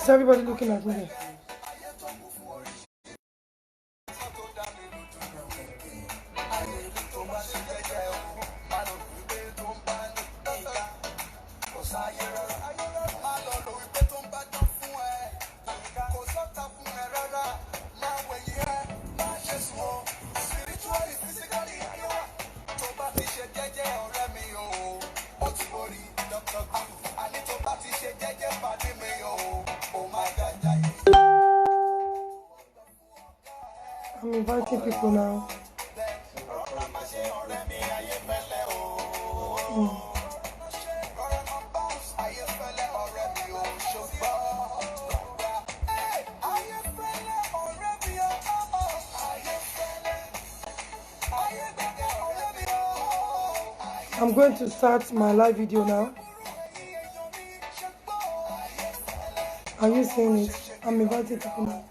Is everybody looking at me? I'm inviting people now. I'm going to start my live video now. Are you seeing it? I'm inviting people now.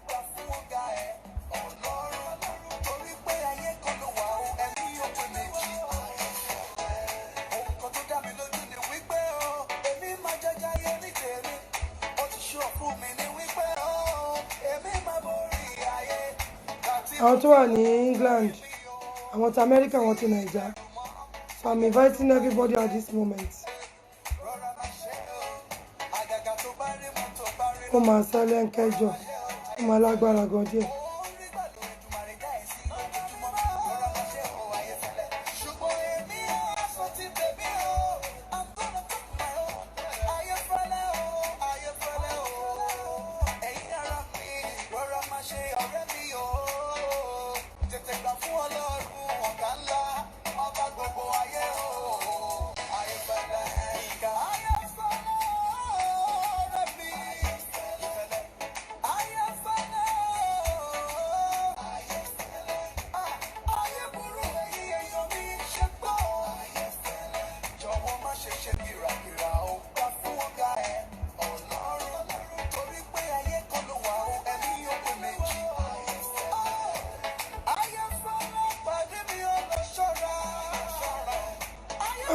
Àwọn tó wà ní England, àwọn tí America, àwọn tí Nigeria. So I'm inviting everybody at this moment. Ó máa ṣẹlẹ̀ ń kẹjọ, ó máa lágbára gan díẹ̀.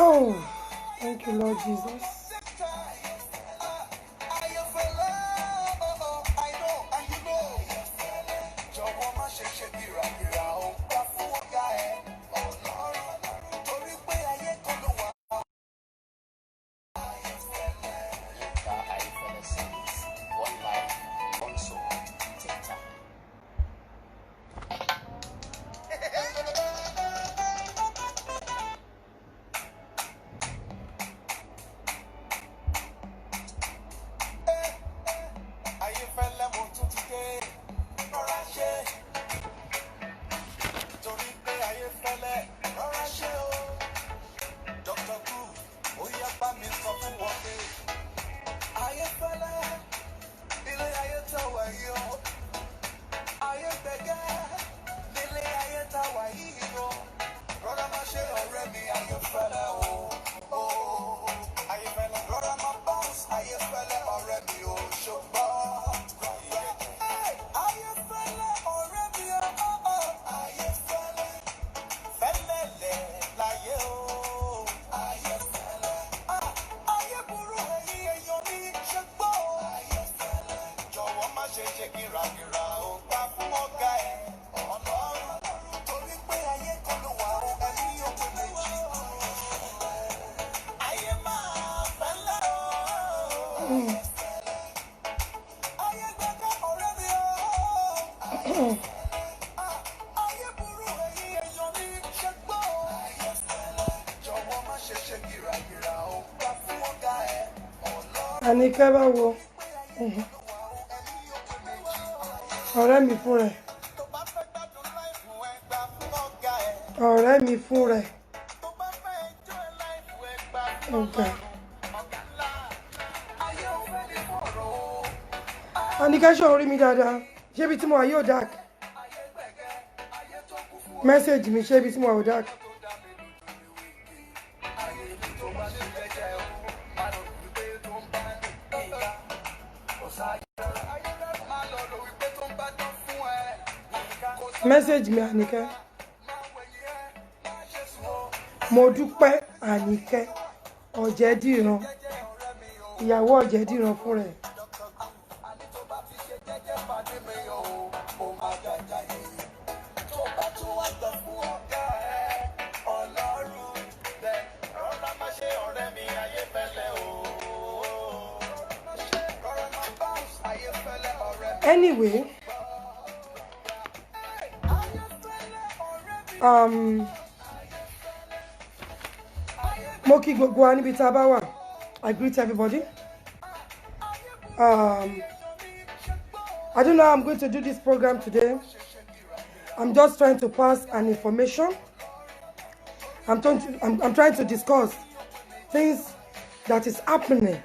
Oh, thank you, Lord Jesus. Àníkẹ́ báwo? Ọ̀rẹ́ mi fún rẹ̀. Ọ̀rẹ́ mi fún rẹ̀. Okay. Àníkẹ́ ṣe orí mi dáadáa. Ṣé ibi tí mo wà yóò dark? Message mi ṣé ibi tí mo wà yóò dark? Message mi Àníkẹ́. Mo dúpẹ́ Àníkẹ́ Ọ̀jẹ̀dìran. Ìyàwó Ọ̀jẹ̀dìran fún rẹ̀. Anyway, Moki Goguani Bitabawa. I greet everybody. I don't know how I'm going to do this program today. I'm just trying to pass an information. I'm trying to discuss things that is happening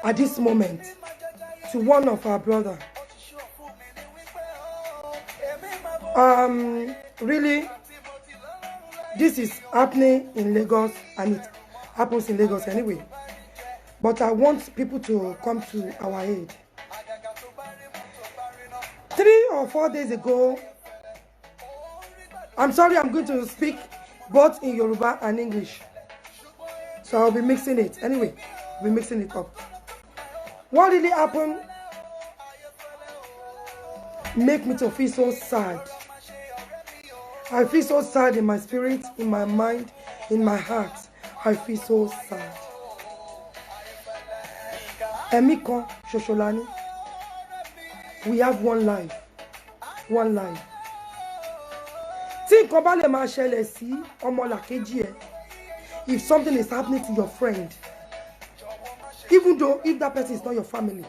at this moment to one of our brother. Really, this is happening in Lagos, and it happens in Lagos anyway. But I want people to come to our aid. 3 or 4 days ago, I'm sorry, I'm going to speak both in Yoruba and English. So I'll be mixing it. Anyway, I'll be mixing it up. What really happened make me to feel so sad. I feel so sad in my spirit, in my mind, in my heart. I feel so sad. Emiko Shosholani, we have one life. One life. Think about if something is happening to your friend, even though if that person is not your family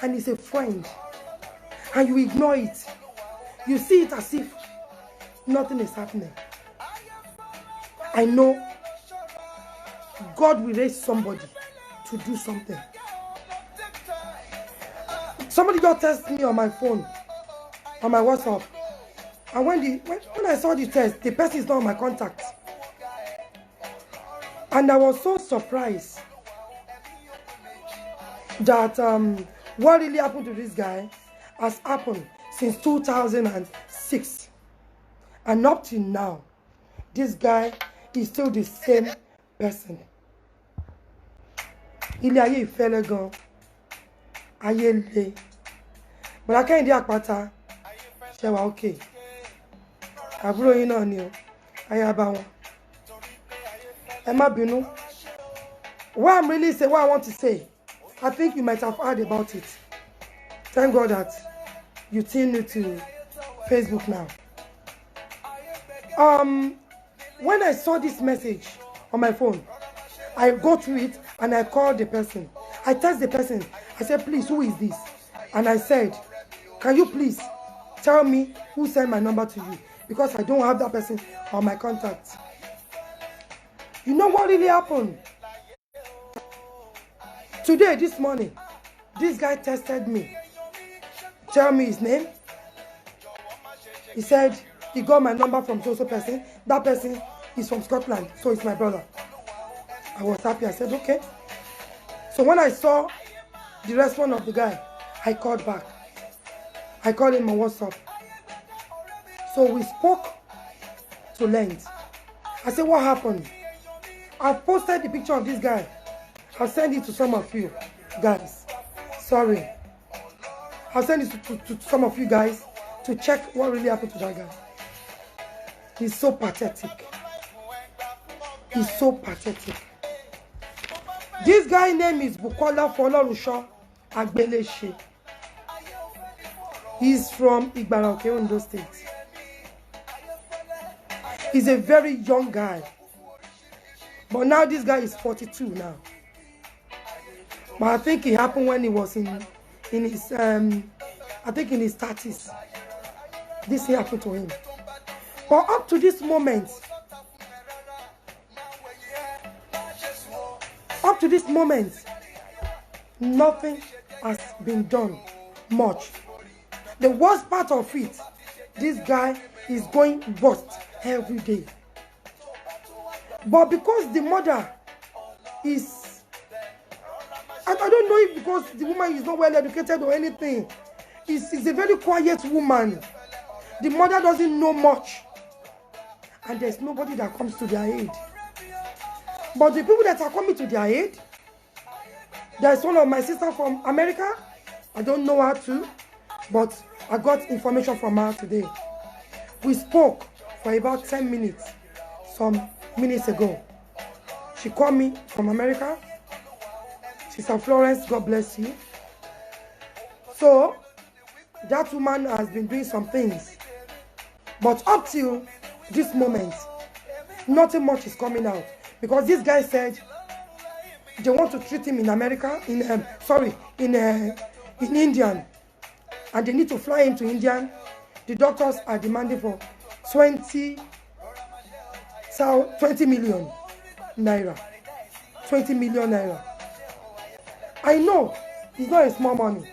and it's a friend, and you ignore it, you see it as if nothing is happening. I know God will raise somebody to do something. Somebody just texted me on my phone, on my WhatsApp, and when I saw the text, the person is not on my contact, and I was so surprised that what really happened to this guy has happened since 2006, and up till now, this guy is still the same person. Ilé ayé ìfẹ́lẹ́ gan, ayé le. But I can't do Akpata. Ṣé wà okay? Àbúrò yín náà ni o. Ayé bá wọn. Ẹ má bínú. What I'm really saying, what I want to say, I think you might have heard about it. Thank God that you tuned into Facebook now. When I saw this message on my phone, I go through it and I called the person. I text the person. I said, please, who is this? And I said, can you please tell me who sent my number to you? Because I don't have that person on my contact. You know what really happened? Today, this morning, this guy texted me. Tell me his name. He said he got my number from so person. That person is from Scotland, so it's my brother. I was happy. I said, okay. So when I saw the response of the guy, I called back. I called him on WhatsApp. So we spoke to length. I said, what happened? I posted the picture of this guy. I'll send it to some of you guys. Sorry. I'll send it to some of you guys to check what really happened to that guy. He's so pathetic. He's so pathetic. This guy's name is Bukola Folorusho Agbeleche. He's from Igbaraoke, Ondo State. He's a very young guy. But now this guy is 42 now. But I think it happened when he was in his I think in his 30s. This happened to him. But up to this moment, nothing has been done much. The worst part of it, this guy is going bust every day. But because the mother is, I don't know if because the woman is not well educated or anything. She's a very quiet woman. The mother doesn't know much. And there's nobody that comes to their aid. But the people that are coming to their aid, there's one of my sisters from America. I don't know her too, but I got information from her today. We spoke for about 10 minutes, some minutes ago. She called me from America. Sister Florence, God bless you. So that woman has been doing some things, but up till this moment, nothing much is coming out, because this guy said they want to treat him in America, in India, and they need to fly him to India. The doctors are demanding for 20 million naira. 20 million naira. I know it's not a small money.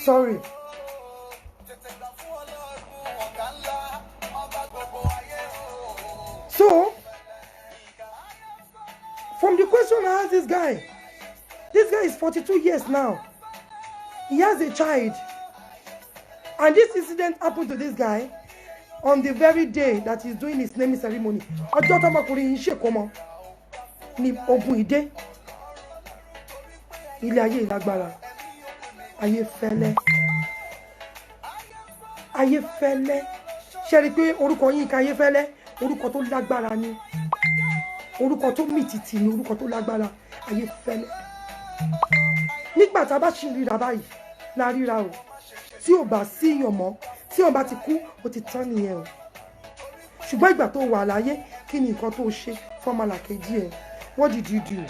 Sorry. So, from the question I asked this guy is 42 years now. He has a child. And this incident happened to this guy on the very day that he's doing his naming ceremony. Ọjọ́ tó ọmọkùnrin yìí ṣèkómọ ní ogun ìdè. Ilé ayé ìlágbára. Ayé fẹ́lẹ́. Ayé fẹ́lẹ́. Ṣé rí pé orúkọ Yínká Ayéfẹ́lẹ́, orúkọ tó lágbára ni. Orúkọ tó mìtìtì ni, orúkọ tó lágbára. Ayéfẹ́lẹ́. Nígbà tá bá ṣì ríra báyìí, la ríra o. Tí ò bá sí èèyàn mọ́, tí wọ́n bá ti kú, ó ti tán nìyẹn o. Ṣùgbọ́n ìgbà tó wà láyé, kí ni nǹkan tó ṣe fọ́mọlàkejì ẹ̀? What did you do?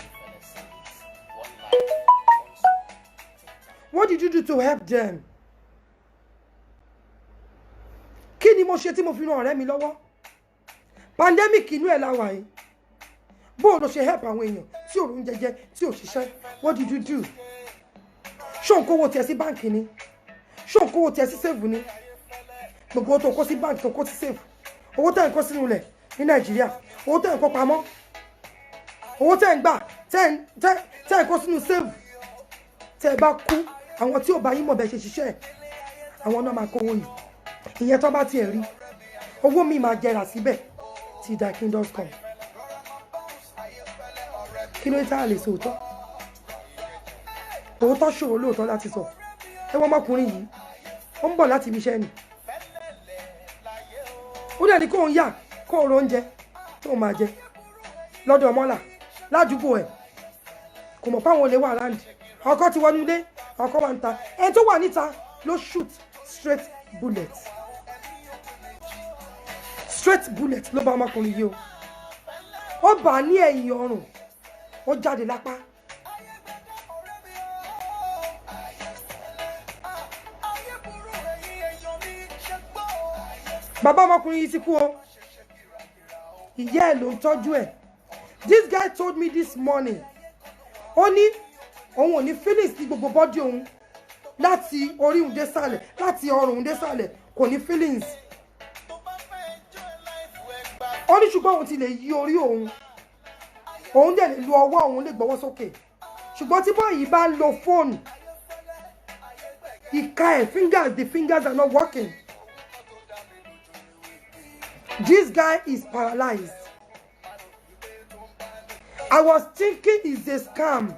What did you do to help them? Kí ni mo ṣe tí mo fi ran ọ̀rẹ́ mi lọ́wọ́? Pandemic inú ẹ̀ la wà yìí. Bó ló ṣe help àwọn èèyàn tí ò ń jẹjẹ, tí ò ṣiṣẹ́? What did you do? Ṣó ń kówó tiẹ̀ sí báǹkì ni? Ṣó ń kówó tiẹ̀ sí save ni? Gbogbo tó kó sí báǹkì tó kó sí save. Owó tẹ́ ń kó sínú ilẹ̀ ní Nàìjíríà. Owó tẹ́ ń kó pamọ́. Owó tẹ́ ń gbà tẹ́ ń kó sínú save. Tẹ́ bá kú, àwọn tí ò bá yín mọ̀ bẹ́ẹ̀ ṣe ṣiṣẹ́, àwọn náà máa kówó yìí. Ìyẹn tó bá tiẹ̀ rí. Owó mi máa jẹrà síbẹ̀ tí dakindus.com. Kí ló tá a lè sọ òótọ́? Òótọ́ ṣòro lóòótọ́ láti sọ. Ẹ wọ́n ọmọkùnrin yìí, ó ń bọ̀ láti ibi iṣẹ́ ni. Ó dẹ̀ ní kóun yà kóun ro oúnjẹ tó máa jẹ lọ́dọ̀ mọ́là ládùúgbò ẹ̀. Kò mọ̀ páwọn olè wà láǹdì. Ọkọ ti wọnú ilé, ọkọ wà ń ta. Ẹni tó wà níta ló shoot straight bullet. Straight bullet ló bá ọmọkùnrin yìí o. Ó bà á ní ẹ̀yìn ọrùn. Ó jáde lápá. Bàbá ọmọkùnrin yìí ti kú o. Ìyá ẹ̀ ló ń tọ́jú ẹ̀. This guy told me this morning. Ó ní òun ò ní feelings ní gbogbo body òun. Láti orí òun dé sàlẹ̀, láti ọrùn òun dé sàlẹ̀, kò ní feelings. Ó ní ṣùgbọ́n òun ti lè yí orí òun. Òun dẹ̀ lè lo ọwọ́ òun lè gbọ́wọ́ sókè. Ṣùgbọ́n tí bọ́ọ̀ yìí bá ń lo fóònù, ìka ẹ̀ the fingers are not working. This guy is paralyzed. I was thinking it's a scam,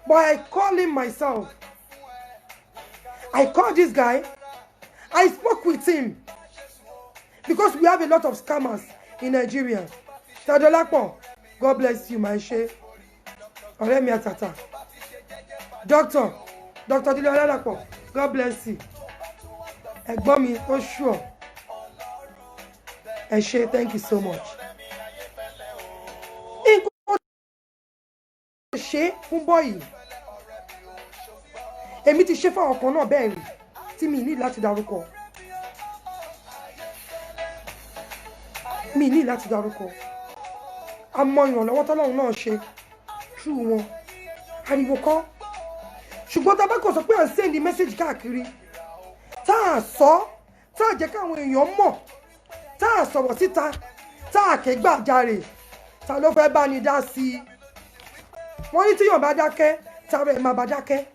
but I called him myself. I called this guy. I spoke with him because we have a lot of scammers in Nigeria. Tadolapo, God bless you, my sheikh. Ọ̀rẹ́ mi àtàtà. Dr. Dile Oladapo, God bless you. Ẹ̀gbọ́n mi ó sure. Ẹ ṣé, thank you so much. Nǹkan tó ṣe fún bọ́ọ̀yì. Èmi ti ṣe fún ọkàn náà bẹ́ẹ̀ rí tí mi ní láti dárúkọ. Mi ní láti dárúkọ. Àmọ́ ìrànlọ́wọ́ tọ́lọ́run náà ṣe through wọn. Ariwo kọ́. Ṣùgbọ́n tá bá kàn sọ pé à ń send message káàkiri. Tá a sọ, tá a jẹ́ káwọn èèyàn mọ̀. Tá a sọ̀rọ̀ síta, tá a kẹ́gbàjarè. Ta ló fẹ́ bá ní dá sí i? Wọ́n ní tíyàn bá dákẹ́, tara ẹ̀ máa bá dákẹ́.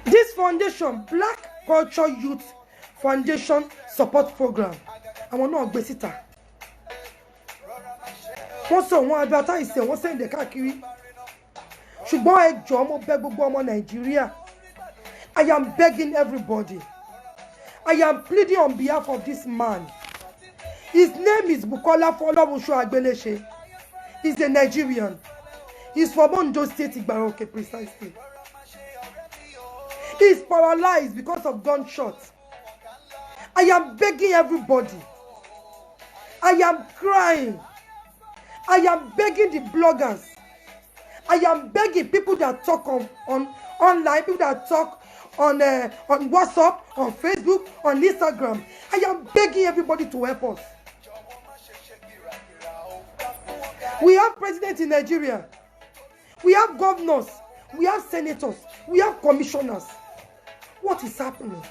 This foundation, Black Culture Youth Foundation Support Program, àwọn náà gbé síta. Wọ́n sọ wọ́n advertise wọ́n sẹ́ǹdẹ̀ káàkiri. Ṣùgbọ́n ẹ jọ̀ọ́ mo bẹ̀ gbogbo ọmọ Nàìjíríà. I am begging everybody. I am pleading on behalf of this man. His name is Bukola Folorunso Agbeleche. He's a Nigerian. He's from Ondo State, Igbaroke, precisely. He's paralyzed because of gunshots. I am begging everybody. I am crying. I am begging the bloggers. I am begging people that talk online, people that talk on WhatsApp, on Facebook, on Instagram. I am begging everybody to help us. We have presidents in Nigeria. We have governors. We have senators. We have commissioners. What is happening?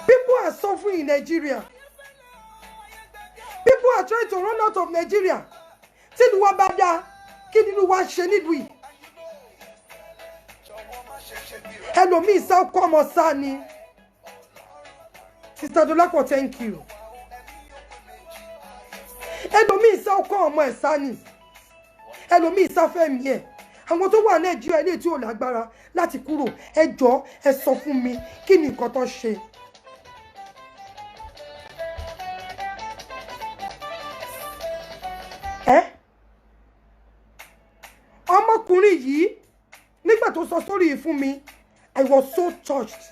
People are suffering in Nigeria. People are trying to run out of Nigeria. Hello, me, so come on, Sani. Sister Dolapo, thank you. Hello, me, so come on, Sani. Hello, me, so fem here. Àwọn tó wà Nàìjíríà ilé tí ó lágbára láti kúrò, ẹ jọ̀ọ́ ẹ sọ fún mi kí ni nǹkan tó ṣe. Ọmọkùnrin yìí nígbà tó sọ story yìí fún mi, I was so touched.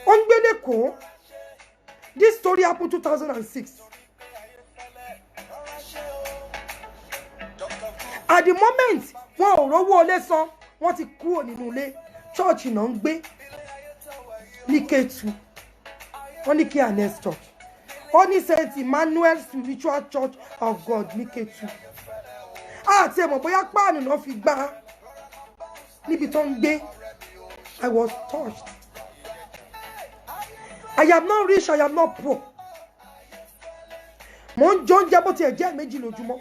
Ó ń gbé l'Ékòó. This story happened 2006. At the moment, wọn ò rówó ilé san, wọ́n ti kúrò nínú ilé. Church náà ń gbé ní K2. Wọ́n ní K&S Church. Only Saint Emmanuel Spiritual Church of God ní K2. Àti ẹ̀mọ̀ bóyá páànù náà fi gbá níbi tó ń gbé. I was touched. I am not rich, I am not poor. Mo ń jọ oúnjẹ bó tiẹ̀ jẹ́ méjì lójúmọ́.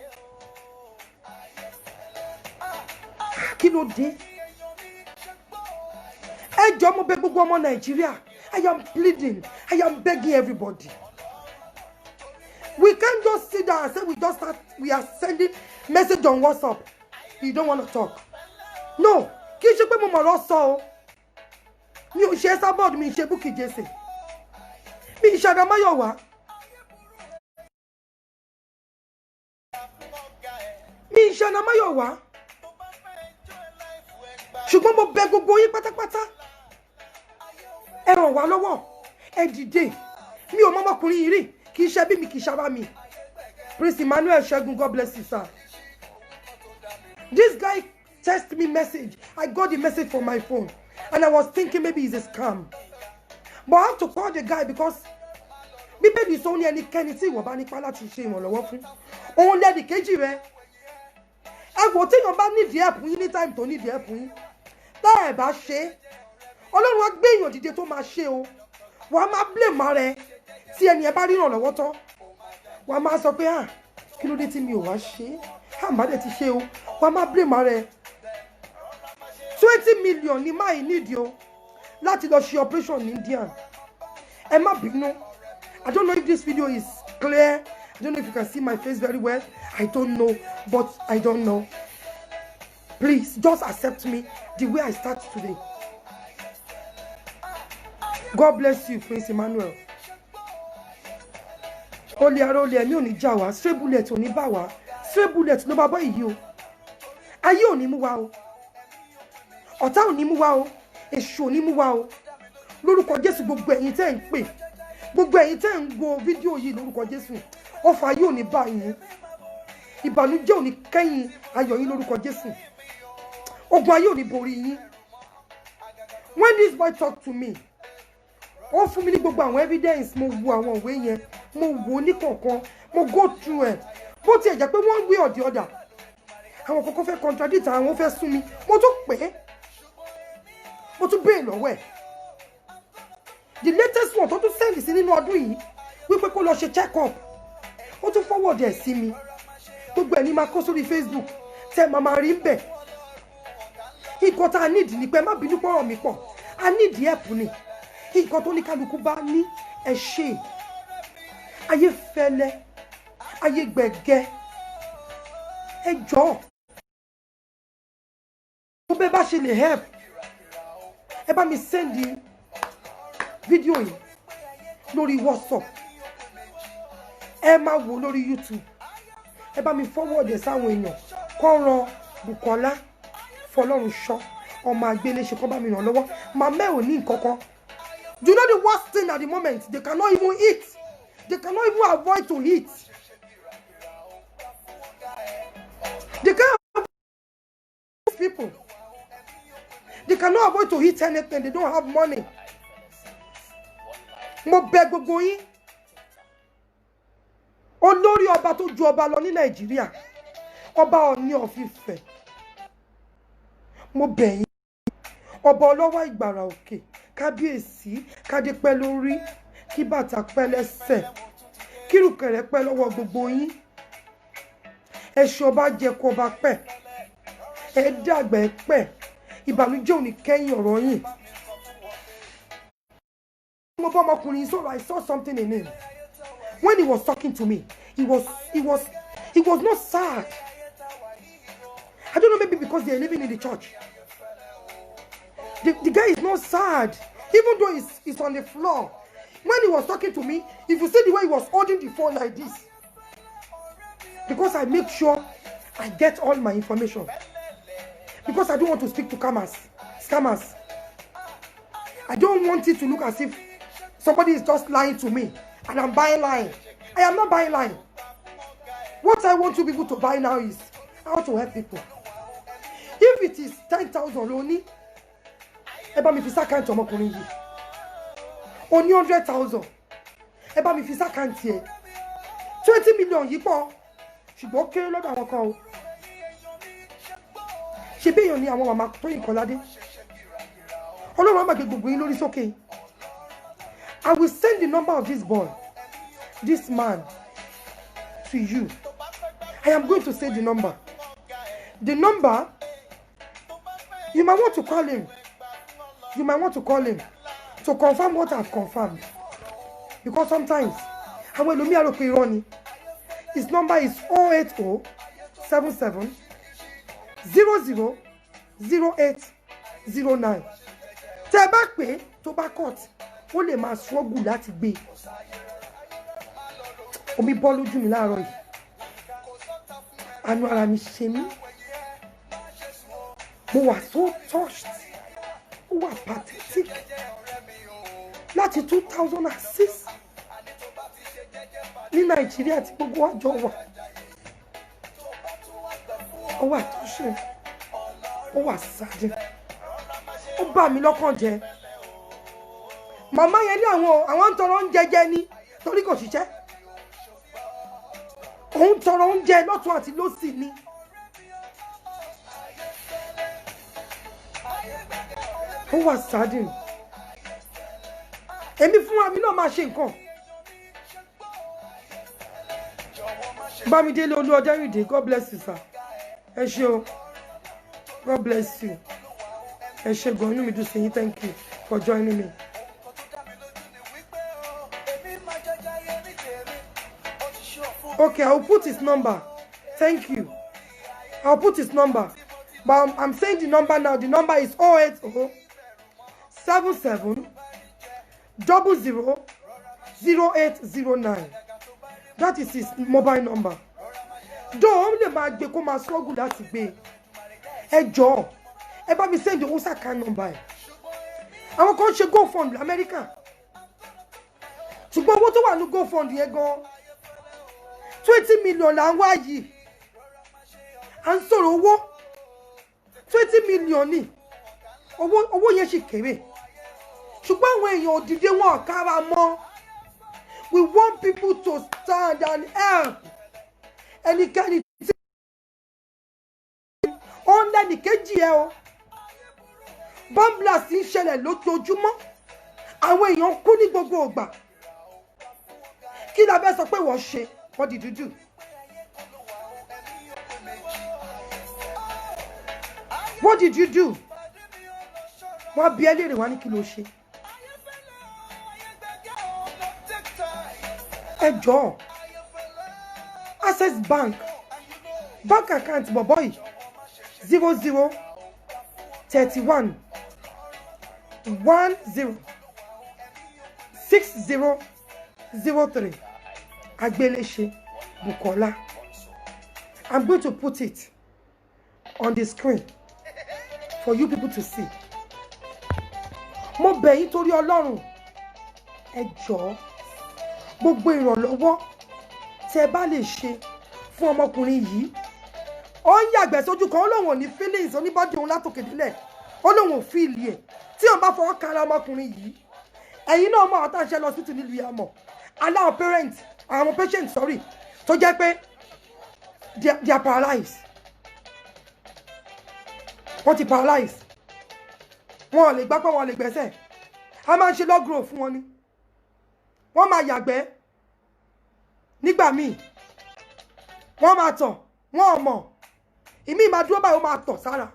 Kí ló dé? Ẹ jọ̀ọ́ mo bẹ̀ gbogbo ọmọ Nàìjíríà. I am pleading. I am begging everybody. We can't just sit down and say we are sending message on WhatsApp. You don't want to talk. No. Kì í ṣe pé mo mọ̀ lọ sọ o. Mi ò ṣe Esabod, mi ṣe Bukky Jesse. Mi ṣe Adamayowa. Mi ṣe Adamayowa. Ṣùgbọ́n mo bẹ̀ gbogbo yín pátápátá. Ẹ ràn wá lọ́wọ́. Ẹ dìde. Mi ò mọ ọmọkùnrin yìí rí. Kì í ṣe bí mi, kì í ṣe bá mi. Prince Emmanuel Segun, God bless you, sir. This guy texted me message. I got the message from my phone. And I was thinking maybe it's a scam. But I have to call the guy because Bíbélì sọ ní ẹnikẹ́ni tí ìwọ bá nípa láti ṣe ìrànlọ́wọ́ fún. Òun lẹ́ni kejì rẹ̀. Ẹ wò tí èèyàn bá nídìí help yín ní time tó nídìí help yín. Tá ẹ bá ṣe, Ọlọ́run á gbé èèyàn dìde tó máa ṣe o. Wàá máa blame ara ẹ. Tí ẹni ẹ bá rí ìrànlọ́wọ́ tán, wàá máa sọ pé kí ló dé tí mi ò wá ṣe? Àmọ́ dẹ̀ ti ṣe o. Wàá máa blame ara ẹ. 20 million ni máa nídìí o láti lọ ṣe operation ní India. Ẹ má bínú. I don't know if this video is clear. I don't know if you can see my face very well. I don't know, but I don't know. Please, just accept me the way I start today. God bless you, Prince Emmanuel. Olè ara olè ẹ̀mí ò ní já wa, stray bullet ò ní bá wa, stray bullet ló bá bọ́ èyí o. Ayé ò ní mú wa o. Ọ̀tá ò ní mú wa o. Èṣù ò ní mú wa o. Lórúkọ Jésù gbogbo ẹ̀yin tẹ́ ń pè. Gbogbo ẹ̀yin tẹ́ ń wo fídíò yìí lórúkọ Jésù. Ọfà ayé ò ní bá yín. Ìbànújẹ́ ò ní kẹ́yìn ayọ̀ yín lórúkọ Jésù. Ogun ayé ò ní borí yín. When this boy talked to me, ó fún mi ní gbogbo àwọn evidence, mo wo àwọn ìwé yẹn, mo wo ní kọ̀ọ̀kan, mo go through ẹ̀. Bó tiẹ̀ jẹ́ pé one way or the other, àwọn kọ̀ọ̀kan fẹ́ contradict àwọn fẹ́ sún mi, mo tún pè é, mo tún béèrè lọ́wọ́ ẹ̀. The latest one tó tún send sí nínú ọdún yìí wípé kó lọ ṣe check up, ó tún forward ẹ̀ sí mi. Gbogbo ẹ̀ ní máa kó sórí Facebook tẹ́ máa rí ń bẹ̀. Nǹkan tá a need ni pé má bínú pọ̀rọ̀ mi pọ̀, a need help ni. Nǹkan tó ní kálukú bá ní ẹ ṣe. Ayé fẹ́lẹ́, ayé gbẹ̀gẹ́. Ẹ jọ̀ọ́. Bó bẹ́ bá ṣe lè help, ẹ bá mi send fídíò yìí lórí WhatsApp, ẹ máa wò lórí YouTube, ẹ bá mi forward ẹ sáwọn èèyàn kó ran Bukola Fọlọ́runṣọ́ ọmọ àgbéléṣe kó bá mi ràn lọ́wọ́. Màmá ò ní nǹkan kan. Do you know the worst thing at the moment? They cannot even eat. They cannot even avoid to eat. They can't avoid people. They cannot avoid to eat anything. They don't have money. Mo bẹ̀ gbogbo yín. Olórí ọba tó ju ọba lọ ní Nàìjíríà. Ọba Ọọ̀ni of Ifẹ̀. Mo bẹ̀ yín. Ọba ọlọ́wọ́ Ìgbàrà Òkè. Kábíyèsí, kádé pẹ́ lórí, kí bàtà pẹ́ lẹ́sẹ̀, kí rùkẹ̀rẹ̀ pẹ́ lọ́wọ́ gbogbo yín. Ẹṣin ọba jẹ kó ọba pẹ́, ẹ dàgbà ẹ pẹ́, ìbànújẹ́ ò ní kẹ́yìn ọ̀rọ̀ yín. Mo bá ọmọkùnrin sọ̀rọ̀, I saw something in him. When he was talking to me, he was not sad. I don't know, maybe because they are living in the church. The guy is not sad, even though he's on the floor. When he was talking to me, if you see the way he was holding the phone like this, because I make sure I get all my information, because I don't want to speak to scammers. I don't want it to look as if somebody is just lying to me and I'm buying line. I am not buying line. What I want you people to buy now is how to help people. If it is 10,000 only, ẹ bá mi fi sákàǹtì ọmọkùnrin yìí. Ó ní 100,000. Ẹ bá mi fi sákàǹtì ẹ̀. 20 million yìí pọ̀. Ṣùgbọ́n kéré lọ́dọ̀ àwọn kan o. Ṣé bí èèyàn ní àwọn màmá Tóyìn Kọ́ládé? Ọlọ́run á máa gbé gbogbo yín lórí sókè. I will send the number of this boy, this man, to you. I am going to say the number. The number, you might want to call him. You might want to call him to confirm what I've confirmed. Because sometimes, àwọn ẹlòmíì á rò pé irọ́ ni. His number is 08077 000809. Tẹ́ bá pè tó bá cut, ó lè máa struggle láti gbé. Omi bọ́ lójú mi láàárọ̀ yìí. Àánú ara mi ṣe mí. Mo wà so touched. Ó wà pathetic. Láti 2006 ní Nàìjíríà tí gbogbo wa jọ wà. Ó wà touching. Ó wà sad. Ó bà mí lọ́kàn jẹ́. Màmá yẹn ní àwọn ń tọrọ oúnjẹ jẹ ni torí kò ṣiṣẹ́. Òun tọrọ oúnjẹ lọ́tún àti lósì ni. Ó wà sadden. Èmi fúnra mi náà máa ṣe nǹkan. Bámidélé Olúọdẹ́rìndé, God bless you, sir. Ẹ ṣé o. God bless you. Ẹ ṣé gan, inú mi dùn sí yín. Thank you for joining me. Okay, I'll put his number. Thank you. I'll put his number. But I'm saying the number now. The number is 080 77 00 0809. That is his mobile number. Don't let my gbé kó máa struggle láti gbé. Ẹ jọ̀ọ́, ẹ bá mi send the WhatsApp account number. Àwọn kan ṣe GoFund America. Ṣùgbọ́n owó tó wà ní GoFund yẹn gan 20 million là ń wá yìí. À ń sọ̀rọ̀ owó 20 million ni. Owó yẹn ṣì kéré. Ṣùgbọ́n àwọn èèyàn òdìdé wọn kára mọ́. We want people to stand and help. Ẹnikẹ́ni tí ó ń lẹ́nì kejì ẹ o. Bomb blast ń ṣẹlẹ̀ lójoojúmọ́. Àwọn èèyàn kú ní gbogbo ìgbà. Kí la fẹ́ sọ pé wọ́n ṣe? What did you do? What did you do? Wọ́n bi ẹ́ léèrè wá ní kí ló ṣe. Ẹ jọ̀ọ́, Access Bank account bọ̀bọ̀ yìí 00 31 10 6003 Agbelese Bukola. I'm going to put it on the screen for you people to see. Mo bẹ̀ yín torí Ọlọ́run, ẹ jọ̀ọ́, gbogbo ìrànlọ́wọ́ tí ẹ bá lè ṣe fún ọmọkùnrin yìí. Ó ń yàgbẹ́ sójú kan, ó lóun ò ní feelings oníbọ́dì òun látòkè délẹ̀, ó lóun ò feel ẹ̀. Tí òun bá fọwọ́ kan ara ọmọkùnrin yìí, ẹ̀yin náà mọ̀ ọ̀tá ṣe lọ sí tù nílùú Ìyàmọ̀. Aláwọ̀ parents, àwọn patient sorry, tó jẹ́ pé they are paralyzed. Wọ́n ti paralyzed. Wọ́n ò lè gbápá, wọ́n ò lè gbẹ́sẹ̀. A máa ń ṣe lọ́gùrò fún wọn ni. Wọ́n máa yàgbẹ́ nígbà míì. Wọ́n máa tọ̀, wọ́n ò mọ̀. Ìmí máa dúró báyìí, ó máa tọ̀ sára.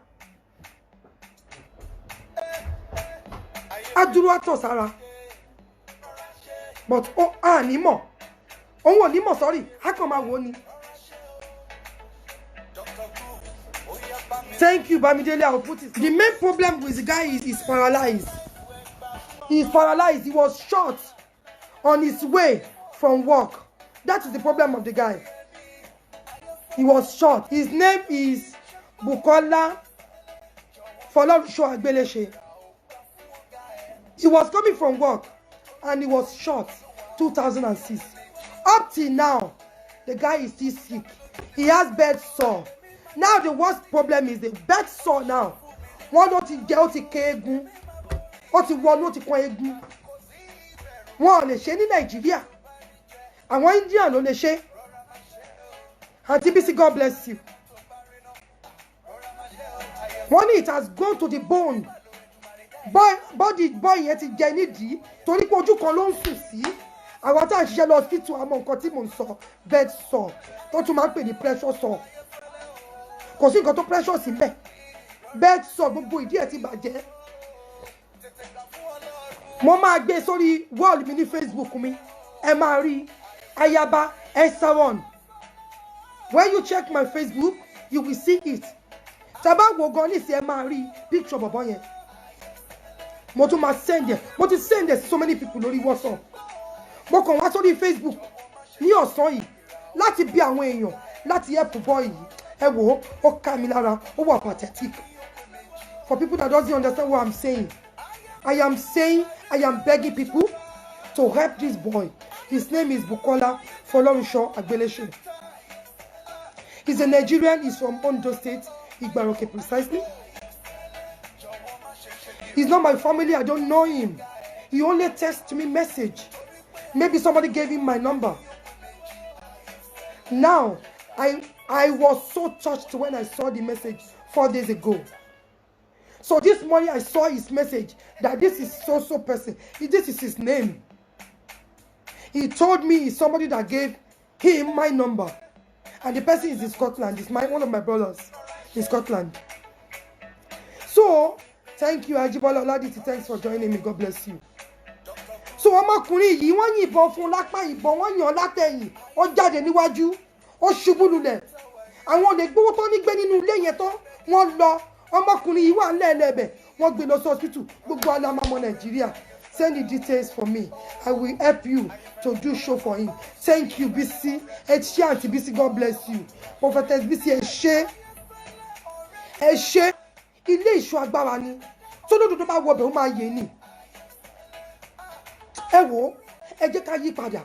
A dúró á tọ̀ sára. But a ní mọ̀. Òun ò ní mọ̀ sorry, a kàn máa wò ó ni. Thank you, Bamidele. I will put it. The main problem with the guy is he's paralyzed. He's paralyzed. He was shot on his way from work. That is the problem of the guy. He was shot. His name is Bukola Folorunsho Agbelese. He was coming from work and he was shot 2006. Up till now, the guy is still sick. He has bed sore. Now the worst problem is the bed sore now. Wọ́n ló ti jẹ́, ó ti ké egun. Ó ti wọnú, ó ti kan egun. Wọ́n ò lè ṣe ní Nàìjíríà. Àwọn Indian ló lè ṣe. Aunty Bisi, God bless you. Wọ́n ní it has gone to the bone. Body boy yẹn ti jẹ nídìí torí pé ojú kan ló ń sùn sí. Àwọn tá à ń ṣiṣẹ́ lọ hospital àmọ́ nǹkan tí mò ń sọ bed sore tó tún máa ń pè ní pressure sore. Kò sí nǹkan tó pressure sí bẹ́ẹ̀. Bed sore gbogbo ìdí ẹ̀ ti bàjẹ́. Mo máa gbé sórí wall mi ní Facebook mi. Ẹ máa rí Ayaba Esa1. When you check my Facebook, you will see it. Taba wo gan ní sí ẹ máa rí picture bọ̀bọ̀ yẹn. Mo tún máa send it. Mo ti send it to so many people lórí WhatsApp. Mo kàn wá sórí Facebook ní ọ̀sán yìí láti bí àwọn èèyàn láti help boy yìí. Ẹ wò ó ká mi lára, ó wà pathetic. For people that doesn't understand what I'm saying, I am begging people to help this boy. His name is Bukola Folorunsho Agbelese. He's a Nigerian. He's from Ondo State, Igbaroke precisely. He's not my family. I don't know him. He only texted me message. Maybe somebody gave him my number. Now, I was so touched when I saw the message 4 days ago. So this morning I saw his message that this is so person. This is his name. He told me he's somebody that gave him my number. And the person is in Scotland. It's one of my brothers in Scotland. So, thank you, Ajibola Oladiti. Thanks for joining me. God bless you. So, ọmọkùnrin yìí wọ́n yìnbọn fún lápá ìbọn, wọ́n yàn látẹ̀yìn, ó jáde níwájú, ó ṣubú lulẹ̀. Àwọn olè gbówó tó ní gbé nínú ilé yẹn tán, wọ́n lọ. Ọmọkùnrin yìí wà lẹ́ẹ̀lẹ́bẹ̀, wọ́n gbé lọ sí hospital. Gbogbo alamọmọ Nàìjíríà. Send the details for me. I will help you to do show for him. Thank you, Bisi. Aunty Bisi, God bless you. Prophetess Bisi, ẹ ṣé. Ilé ìṣọ́ agbára ni. Tó lódodo bá wọ bẹ̀ ó máa yé ni. Ẹ wò, ẹ jẹ́ ká yí padà.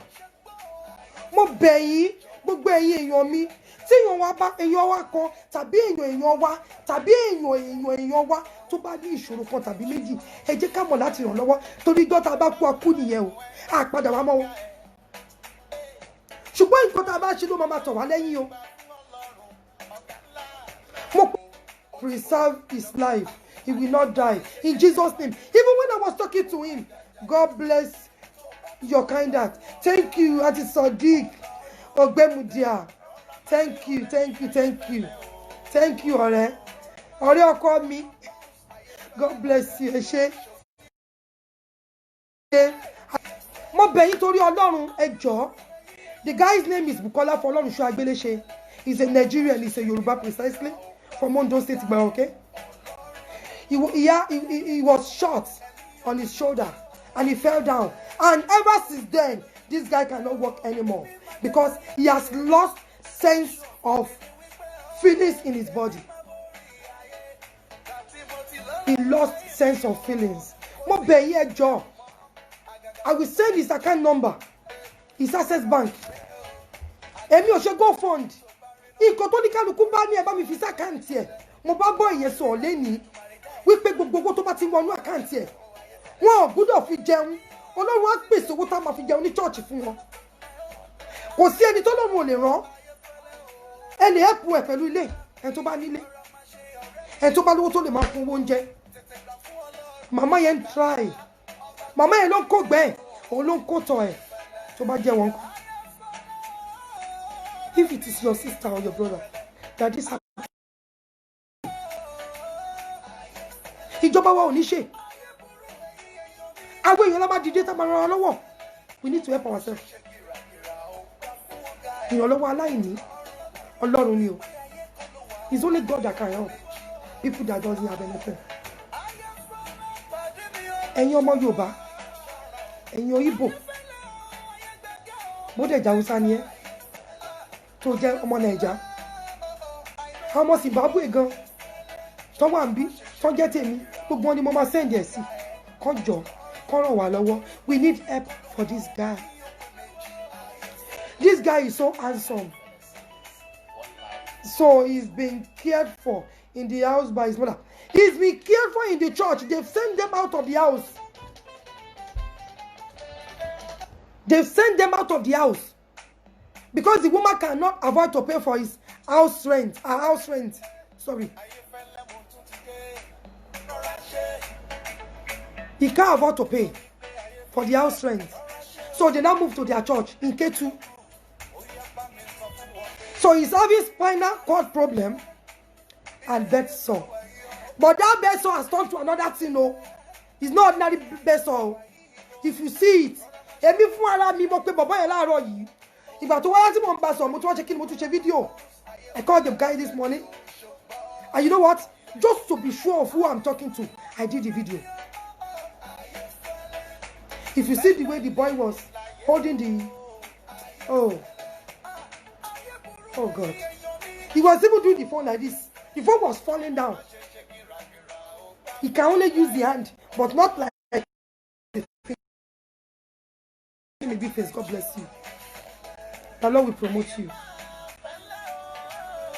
Mo bẹ̀ yín, gbogbo ẹ̀yin èèyàn mi, tí èèyàn wa bá èèyàn wa kan tàbí èèyàn wa tàbí èèyàn wa tó bá ní ìṣòro kan tàbí méjì, ẹ jẹ́ ká mọ̀ láti ràn lọ́wọ́ torí ìjọ́ tá a bá kú akú nìyẹn o. A padà wá mọ́ o. Ṣùgbọ́n nǹkan tá a bá ṣe ló máa tọ̀ wá lẹ́yìn o. Mo preserve his life. He will not die. In Jesus' name. Even when I was talking to him, God bless your kind heart. Thank you, Auntie Sadiq Ogbemudia. Thank you. Thank you, ọ̀rẹ́. Ọ̀rẹ́ ọkọ mi. God bless you. Ẹ ṣé. Mo bẹ̀ yín torí Ọlọ́run, ẹ jọ̀ọ́. The guy's name is Bukola Folorunsho Agbelese. He's a Nigerian. He's a Yoruba precisely from Ondo State, okay? He was shot on his shoulder and he fell down. And ever since then, this guy cannot work anymore because he has lost sense of feelings in his body. He lost sense of feelings. Mo bẹ̀ yín ẹ jọ̀ọ́. I will send his account number, his Access Bank. Èmi ò ṣe GoFund. Ìkọ̀ tó ní kálukú bá ní ẹ bá mi fi sí àkáǹtì ẹ̀. Mo bá bọ́ ìyẹn sọ̀rọ̀ lẹ́nìí wípé gbogbo owó tó bá ti wọnú àkáǹtì ẹ̀ wọn ò gbúdọ̀ fi jẹun. Ọlọ́run á pèsè owó tá a máa fi jẹun ní chọ́ọ̀chì fún wọn. Kò sí ẹni tó lọ́run ò lè rán. Ẹ lè ẹ̀pù ẹ̀ pẹ̀lú ilé ẹni tó bá nílé. Ẹni tó bá lówó tó lè máa fún owó oúnjẹ. Màmá yẹn ń try. Màmá yẹn ló ń kó gbẹ́ ẹ̀ òun ló ń kó tọ̀ ẹ̀ tó bá jẹ́ wọn kọ́. If it is your sister or your brother that this happen, ìjọba wa ò ní ṣe. Àwọn èèyàn lábá dìde tá a máa ràn án lọ́wọ́. We need to help ourselves. Ìrànlọ́wọ́ aláìní Ọlọ́run ni o. It's only God that can help people that doesn't have anything. Ẹ̀yin ọmọ Yorùbá, ẹ̀yin Ìgbò, bó dẹ̀ Hausa ni ẹ́ tó jẹ́ ọmọ Nàìjíríà. Àwọn ọmọ Zimbabwe gan tó wà níbí tó jẹ́ tèmi gbogbo wọn ni mo máa send ẹ̀ sí kán jọ kán ràn wá lọ́wọ́. We need help for this guy. This guy is so handsome. So he's been cared for in the house by his mother. He's been cared for in the church. They've sent them out of the house. They've sent them out of the house because the woman cannot afford to pay for his house rent. Her house rent. Sorry. He can't afford to pay for the house rent. So they now move to their church in K2. So he's having spinal cord problem and bed sore. But that bed sore has turned to another thing. No, it's not ordinary bed sore. If you see it, èmi fún ara mi mo pé bàbá yẹn láàárọ̀ yìí. Ìgbà tó wáyé tí mo ń bá sọ mo tún wá ṣe kí ni mo tún ṣe video. I called the guy this morning. And you know what? Just to be sure of who I'm talking to, I did the video. If you see the way the boy was holding the... Oh God. He was even doing the phone like this. The phone was falling down. He can only use the hand, but not like the big face. God bless you. The Lord will promote you.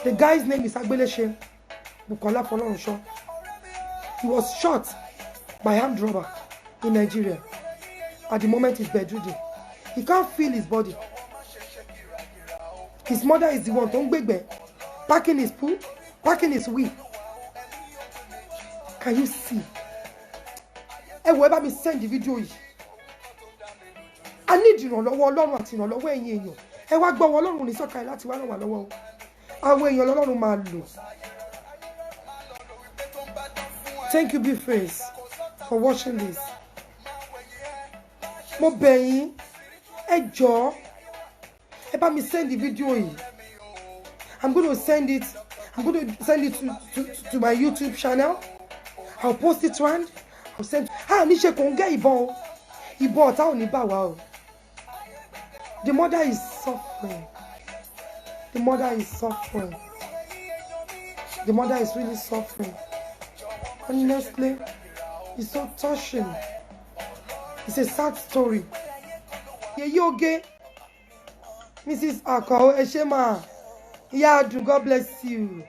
The guy's name is Agbeleshe Bukola Folorunsho. He was shot by armed robber in Nigeria. At the moment he's bedridden. He can't feel his body. His mother is the one tó ń gbégbé, packing his poo, packing his wee. Can you see? Ẹ wo ẹ bá mi send the video yìí. I need ìrànlọ́wọ́ Ọlọ́run àti ìrànlọ́wọ́ ẹ̀yin èèyàn. Ẹ wá gbọ́ wọn Ọlọ́run ní sọ̀kalẹ̀ láti wá ràn wá lọ́wọ́ o. Àwọn èèyàn Ọlọ́run máa lò. Thank you, Big Face, for watching this. Mo bẹ̀ yín, ẹ jọ̀ọ́, ẹ bá mi send the video yìí. I'm going to send it to my YouTube channel. I'll post it round. I'll send. Níṣe kò ń gẹ́ ìbọn o. Ìbọn ọ̀tá ò ní bà wá o. The mother is suffering. The mother is suffering. The mother is really suffering. Honestly, it's so touching. It's a sad story. Yeye Oge, Mrs. Akao Eshema, Iyadun, God bless you.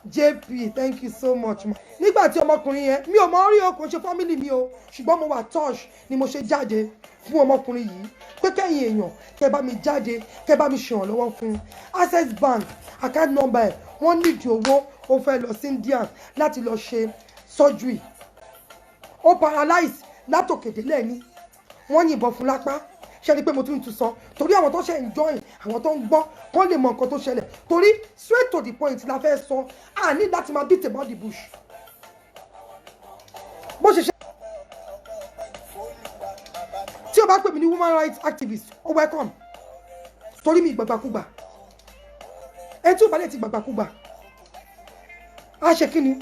JP, thank you so much. Nígbà tí ọmọkùnrin yẹn, mi ò mọ rí o, kò ṣe family mi o, ṣùgbọ́n mo wà touch ni mo ṣe jáde fún ọmọkùnrin yìí. Pé kẹ́yìn èèyàn, kẹ́ bá mi jáde, kẹ́ bá mi ṣèrànlọ́wọ́ fún. Access Bank, account number ẹ̀, wọ́n need owó, ó fẹ́ lọ sí India láti lọ ṣe surgery. Ó paralyze látòkèdélẹ̀ ni. Wọ́n yìnbọn fún lápá. Ṣé rí pé mo tún sọ torí àwọn tó ṣe enjoy, àwọn tó ń gbọ́ kó lè mọ nǹkan tó ṣẹlẹ̀. Torí straight to the point la fẹ́ sọ. A ní láti máa beat about the bush. Bó ṣe ṣe tí o bá pè mí ní woman rights activist, ó welcome. Torí mi gbàgbàkúgbà. Ẹ tí ò bá lè ti gbàgbàkúgbà. A ṣe kí ni?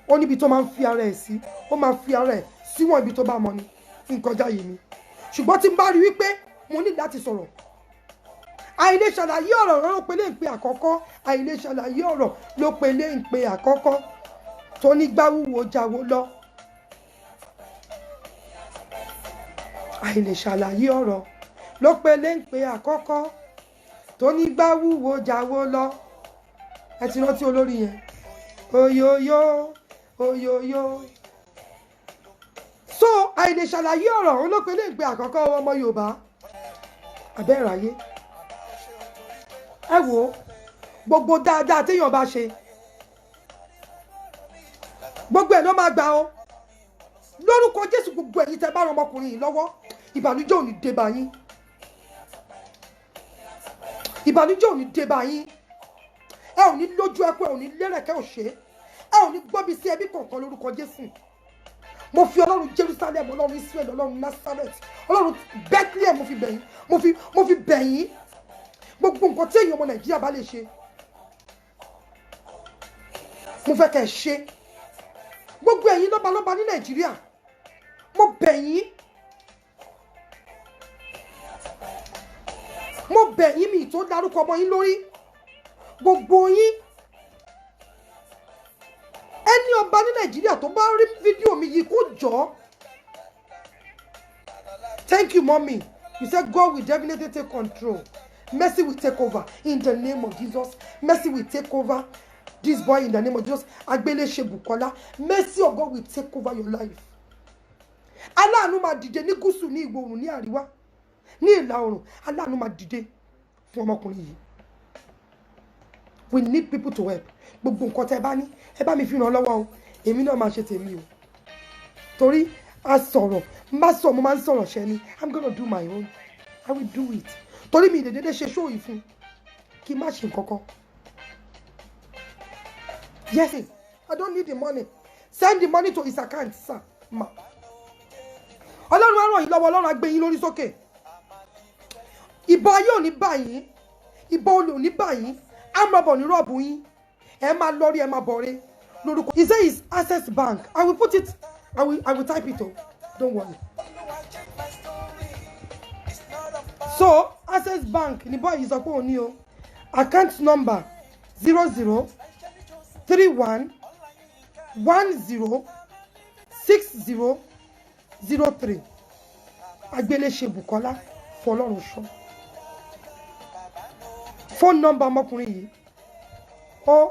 Ó níbi tó máa ń fi ara ẹ̀ sí, ó máa fi ara ẹ̀ síwọ̀n ibi tó bá mọ ni. nǹkan jáyé mi ṣùgbọ́n tí n bá rí wípé mo ní láti sọ̀rọ̀ àìlè ṣàlàyé ọ̀rọ̀ ló pe lé ìpè àkọ́kọ́ àìlè ṣàlàyé ọ̀rọ̀ ló pe lé ìpè àkọ́kọ́ tó ní gbáwúwo jáwó lọ àìlè ṣàlàyé ọ̀rọ̀ ló pe lé ìpè àkọ́kọ́ tó ní gbáwúwo jáwó lọ ẹ ti rántí olórí yẹn oyoyo oyoyo so àìlè ṣàlàyé ọ̀rọ̀ ló pe lé ìpè àkọ́kọ́ ọmọ Yorùbá abẹ́ráyé ẹ wò gbogbo dáadáa téèyàn bá ṣe gbogbo ẹ̀ ló máa gbà ó lórúkọ Jésù gbogbo ẹ̀yin tẹ́ bá ran ọmọkùnrin yìí lọ́wọ́ ìbànújẹ́ ò ní dé bá yín ìbànújẹ́ ò ní dé bá yín ẹ ò ní lójú ẹkún ẹ ò ní lérẹ̀kẹ́ òṣè ẹ ò ní gbọ́bi sí ẹbí kọ̀ọ̀kan lórúkọ Jésù mo fi Ọlọ́run Jerusalem Ọlọ́run Israel Ọlọ́run Nazareth Ọlọ́run Bethlehem mo fi bẹ̀ yín mo fi bẹ̀ yín gbogbo nǹkan tí èèyàn ọmọ Nàìjíríà bá lè ṣe mo fẹ́ kẹ́ ẹ ṣe gbogbo ẹ̀yin lọ́balọ́ba ní Nàìjíríà mo bẹ̀ yín mi tó dárúkọ ọmọ yín lórí gbogbo yín ẹni ọba ní Nàìjíríà tó bá rí fídíò mi yìí kó jọ thank you mommy you said God will definitely take control. Mercy will take over in the name of Jesus. Mercy will take over this boy in the name of Jesus. Agbele Shebukola. Mercy of God will take over your life. Aláàánú máa dìde ní gúúsù ní ìwọ̀ oòrùn ní àríwá ní ìlà oòrùn. Aláàánú máa dìde fún ọmọkùnrin yìí. We need people to help. Gbogbo nǹkan tẹ́ bá ní ẹ bá mi fi ràn lọ́wọ́ o. Èmi náà máa ṣe tèmi o. Torí a sọ̀rọ̀ má sọ mo máa ń sọ̀rọ̀ ṣẹ ni. I'm gonna do my own. I will do it. Torí mi dédé ṣe show yìí fún kí má ṣe nǹkankan. Yes, I don't need the money. Send the money to his account, sir. Ma. Ọlọ́run á ràn yín lọ́wọ́, Ọlọ́run á gbé yín lórí sókè. Ìbọn ayé ò ní bá yín, ìbọn olè ò ní bá yín, á máa bọ̀ ní rọ́ọ̀bù yín. Ẹ máa lọ́rí, ẹ máa bọ̀re lórúkọ. He say it's Access Bank. I will put it, I will type it. Don't worry. So Access Bank ni boy yìí sọ pé òun ní o account number 0031106003 Agbele Shebukola Fọlọ́runṣọ́. Phone number ọmọkùnrin yìí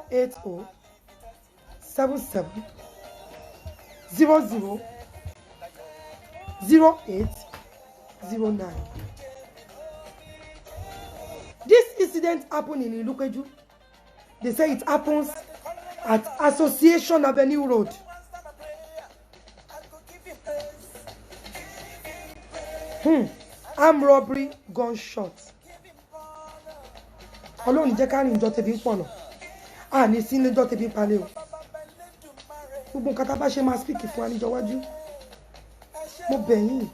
08077000809. This incident happened in Ilupeju. They say it happens at Association Avenue Road. Armed robbery, gunshot. Ọlọ́run jẹ́ ká rìn ìjọ tẹ̀bí ń pọ̀nà. A ní sí níjọ́ tẹ̀bí ń palẹ̀ o. Gbogbo nǹkan tá bá ṣe máa speak fún wa níjọ́ wájú. Mo bẹ̀ yín.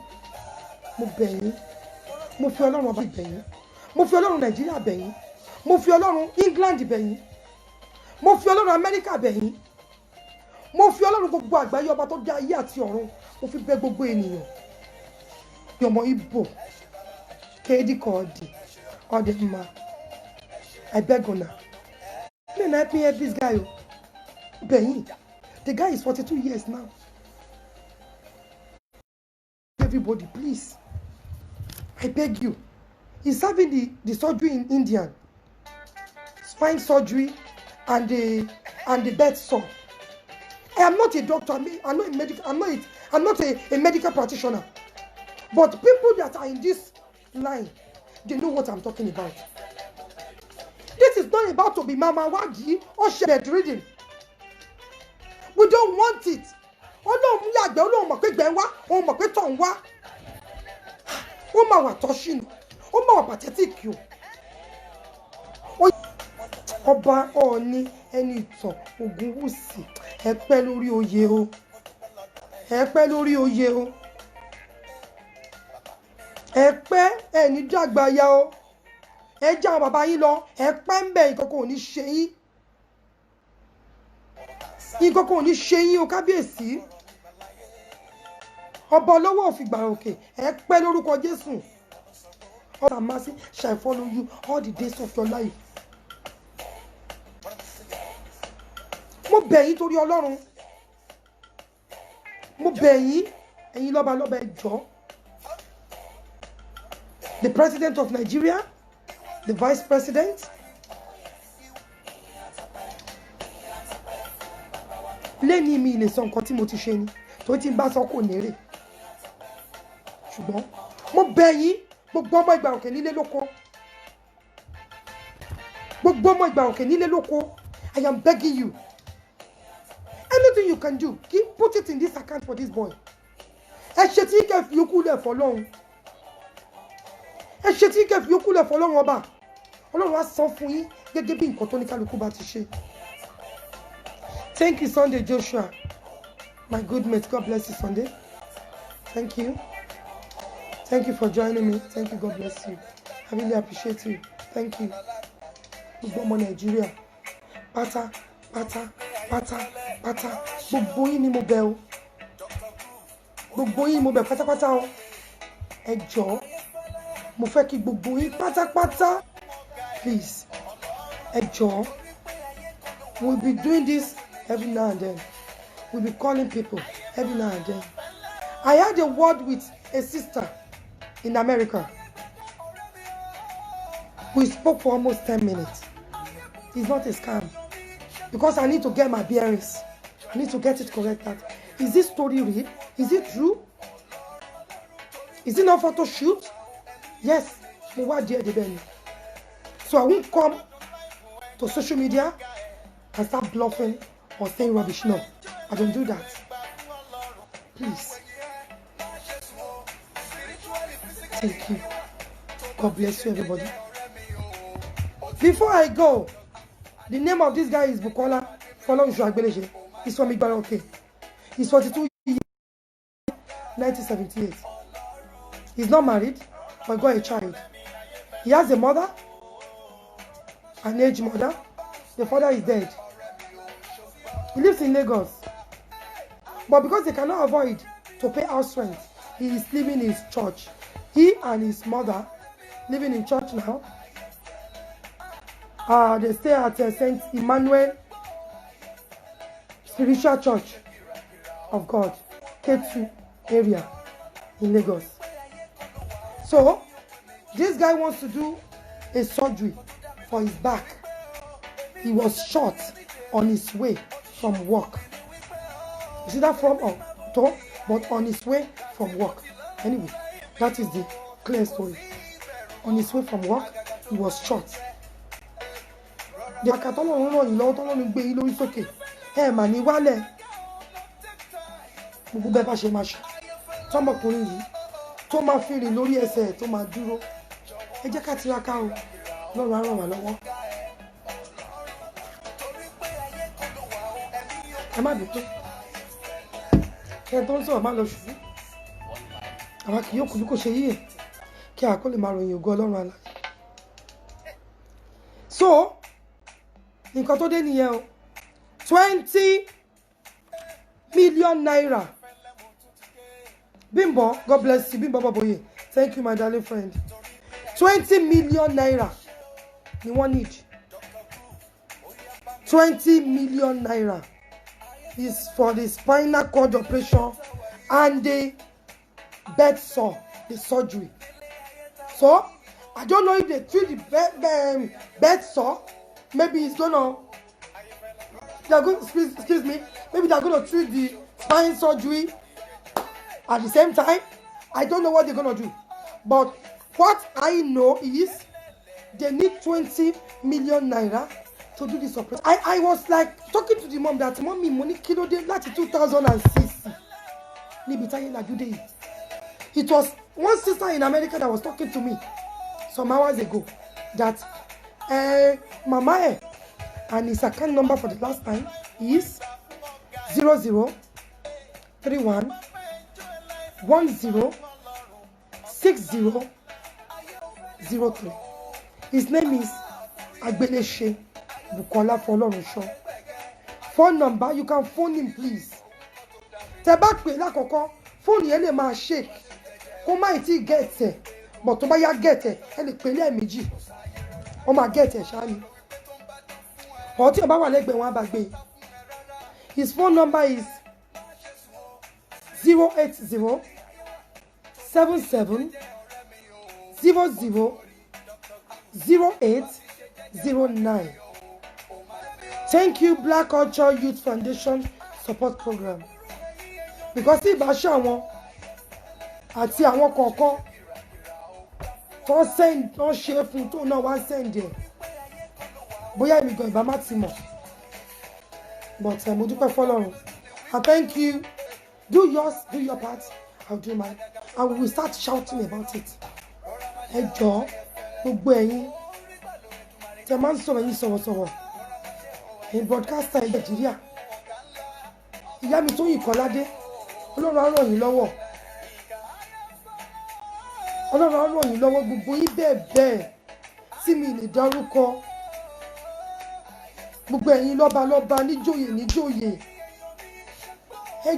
Mo bẹ̀ yín. Mo fi Ọlọ́run ọba bẹ̀ yín. Mo fi Ọlọ́run Nàìjíríà bẹ̀ yín. Mo fi Ọlọ́run England bẹ̀ yín. Mo fi Ọlọ́run Amẹ́ríkà bẹ̀ yín. Mo fi Ọlọ́run gbogbo àgbáyé ọba tó dá ayé àti ọ̀run. Mo fi bẹ̀ gbogbo ènìyàn. Yomo Igbo. Kedi Kodi. Odema. I beg una. Please help me help this guy. Bẹ̀ yín. The guy is 42 years now. Everybody, please. I beg you. He's having the surgery in India. Spine surgery and the bed sore. I am not a doctor. I'm not a medical. I'm not a medical practitioner. But people that are in this line, they know what I'm talking about. This is not about to be Mama Wagi or bedridden. We don't want it. Ọlọ́run yàgbẹ́ Ọlọ́run mọ̀ pé gbẹ̀ ń wá, òun mọ̀ pé tọ̀ ń wá. Ó máa wà tọ́ṣínù, ó máa wà pàtẹ́tìkì o. Ọba Ọọ̀ni ẹni ìtàn Ògúnwùsì ẹ pẹ́ lórí oyè o. Ẹ pẹ́ lórí oyè o. Ẹ pẹ́ ẹni dàgbà ya o. Ẹ já àwọn bàbá yín lọ, ẹ pẹ́ ń bẹ̀ ìkọ̀kọ̀ ò ní ṣe yín. Ìkọ̀kọ̀ ò ní ṣe yín o kábíyèsí. ọba ọlọ́wọ́ òfìgbà òkè ẹ pẹ́ lórúkọ Jésù. All that mercy shall follow you all the days of your life. Mo bẹ̀ yín torí Ọlọ́run. Mo bẹ̀ yín, ẹ̀yin lọ́balọ́ba ẹ jọ̀ọ́. The president of Nigeria, the vice president, lẹ́ni mi lè sọ nǹkan tí mo ti ṣe ni tó ti ń bá sọ kò nírè. Ṣùgbọ́n mo bẹ̀ yín, gbogbo ọmọ Ìgbà Òkè nílé lóko. Gbogbo ọmọ Ìgbà Òkè nílé lóko. I am begging you. Anything you can do, put it in this account for this boy. Ẹ ṣe tí kẹ́ fi yókù lẹ̀ fọ́lọ́run. Ẹ ṣe tí kẹ́ fi yókù lẹ̀ fọ́lọ́run ọba. Ọlọ́run á san fún yín gẹ́gẹ́ bí nǹkan tó ní kálukú bá ti ṣe. Thank you, Sunday Joshua. My good mate, God bless you, Sunday. Thank you. Thank you for joining me. Thank you, God bless you. I really appreciate you. Thank you. Gbogbo ọmọ Nàìjíríà. Pátá, pátá, pátá, pátá. Gbogbo yín ni mo bẹ̀ o. Gbogbo yín ni mo bẹ̀ pátápátá o. Ẹ jọ̀ọ́. Mo fẹ́ kí gbogbo yín pátápátá. Please. Ẹ jọ̀ọ́. We'll be doing this every now and then. We'll be calling people every now and then. I had a word with a sister in America. We spoke for almost 10 minutes. It's not a scam. Because I need to get my bearings. I need to get it correct. Is this story real? Is it true? Is it not photo shoot? Yes. So I won't come to social media and start bluffing or saying rubbish. No, I don't do that. Please. Thank you. God bless you, everybody. Before I go, the name of this guy is Bukola Fọlọ́runṣọ́ Agbéléṣe. He's from Ìgbà Òkè. He's 42 years, 1978. He's not married, but got a child. He has a mother, an aged mother. The father is dead. He lives in Lagos. But because they cannot avoid to pay house rent, he is living in his church. He and his mother living in church now. They stay at St. Emmanuel Spiritual Church of God, K2 area in Lagos. So, this guy wants to do a surgery for his back. He was shot on his way from work. You see that from top, but on his way from work. Anyway, that is the clear story. On his way from work, he was shot. The Akatolo no ni lọ́wọ́ tọ́lọ́run gbé yín lórí sókè. Ẹ mà ní wálẹ̀. Gbogbo bẹ́ẹ̀ bá ṣe máa ṣe. Tọ́mọkùnrin yìí tó máa fi rìn lórí ẹsẹ̀ tó máa dúró. Ẹ jẹ́ ká tiraka o. Lọ́run á ràn wá lọ́wọ́. Ẹ má dùn pé. Kẹ́ tó ń sọ̀rọ̀ má lọ ṣubú. Àwa kì yóò kú bí kò ṣe yíyẹ. Kí a kó lè máa ròyìn ògo Ọlọ́run alààyè. So, nǹkan tó dé nìyẹn o. 20 million naira. Bimbo, God bless you. Bimbo Baboye. Thank you, my darling friend. 20 million naira. You want it? 20 million naira is for the spinal cord operation and the bed saw, the surgery. So, I don't know if they treat the bed saw. Maybe it's gonna. They're going. Excuse me. Maybe they're gonna treat the spine surgery at the same time. I don't know what they're gonna do. But what I know is they need 20 million naira to do this operation. I was like talking to the mom that mommy money kilo de lati 2006. It was one sister in America that was talking to me some hours ago that Mama and his account number for the last time is 0031 106003. His name is Agbéléṣe Bukola Fọlọ́runṣọ́. Phone number, you can phone him please. Tẹ́ bá pè lákọ̀ọ́kọ́ phone yẹn lè máa shake kó má tí get ẹ̀ but tó bá yá get ẹ̀ ẹ lè pè lẹ́ẹ̀mejì ó máa get ẹ̀ ṣáá ni ọ̀ tí ó bá wà lẹ́gbẹ̀ẹ́ wọn á bá gbé. His phone number is 080 77 00 0809. Thank you, Black Culture Youth Foundation Support Program. Because tí ìbá ṣe àwọn àti àwọn kọ̀ọ̀kan tó send tó ṣe fún tó náà wá send ẹ̀ bóyá èmi gan ìbá má ti mọ̀ but mo dúpẹ́ fọlọ́run. I thank you. Do yours, do your part, I'll do mine, and we will start shouting about it. Ẹ jọ̀ọ́ gbogbo ẹ̀yin tẹ máa ń sọ̀rọ̀ yín sọ̀rọ̀sọ̀rọ̀ ẹ̀yin broadcaster ẹ̀ Nàìjíríà ìyá mi Tóyìn Kọ́ládé Ọlọ́run á ràn yín lọ́wọ́ Ọlọ́run á ràn yín lọ́wọ́ gbogbo yín bẹ́ẹ̀ bẹ́ẹ̀ tí mi lè dárúkọ gbogbo ẹ̀yin lọ́balọ́ba níjòyè níjòyè ẹ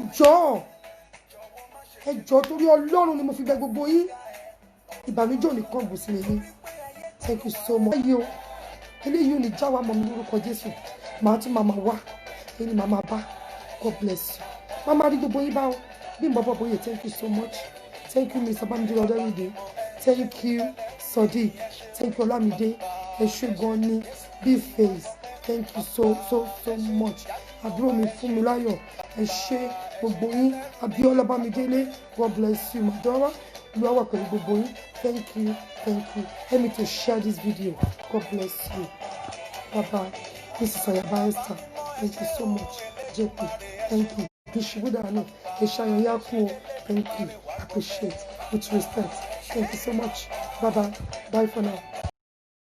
jọ̀ọ́ torí Ọlọ́run ni mo fi bẹ̀ gbogbo yín ìbànújẹ́ ò ní kàn bù sí mi. Thank you so much. Eléyìí ò ní já wa mọ́ mi lórúkọ Jésù màá tún máa wá ẹni màá bá. God bless you. Mama rí gbogbo yín bá o bí n bọ́bọ́ bóyè. Thank you so much. Thank you Mr. Bamidele Ọdẹ́rìndé. Thank you Sodiq. Thank you Olamide. Ẹ ṣé gan ni Big Face. Thank you so much. Àbúrò mi Fúnmiláyọ̀ ẹ ṣé gbogbo yín. Abíọ́lá Bámidélé. God bless you Madora. Olúwa wà pẹ̀lú gbogbo yín. Thank you. Help me to share this video. God bless you. Bye-bye. This is Ayaba Esther. Thank you so much. JP. Thank you. Bishubudano. Eshayo Yaku. Thank you. Appreciate. With respect. Thank you so much. Bye-bye. Bye for now.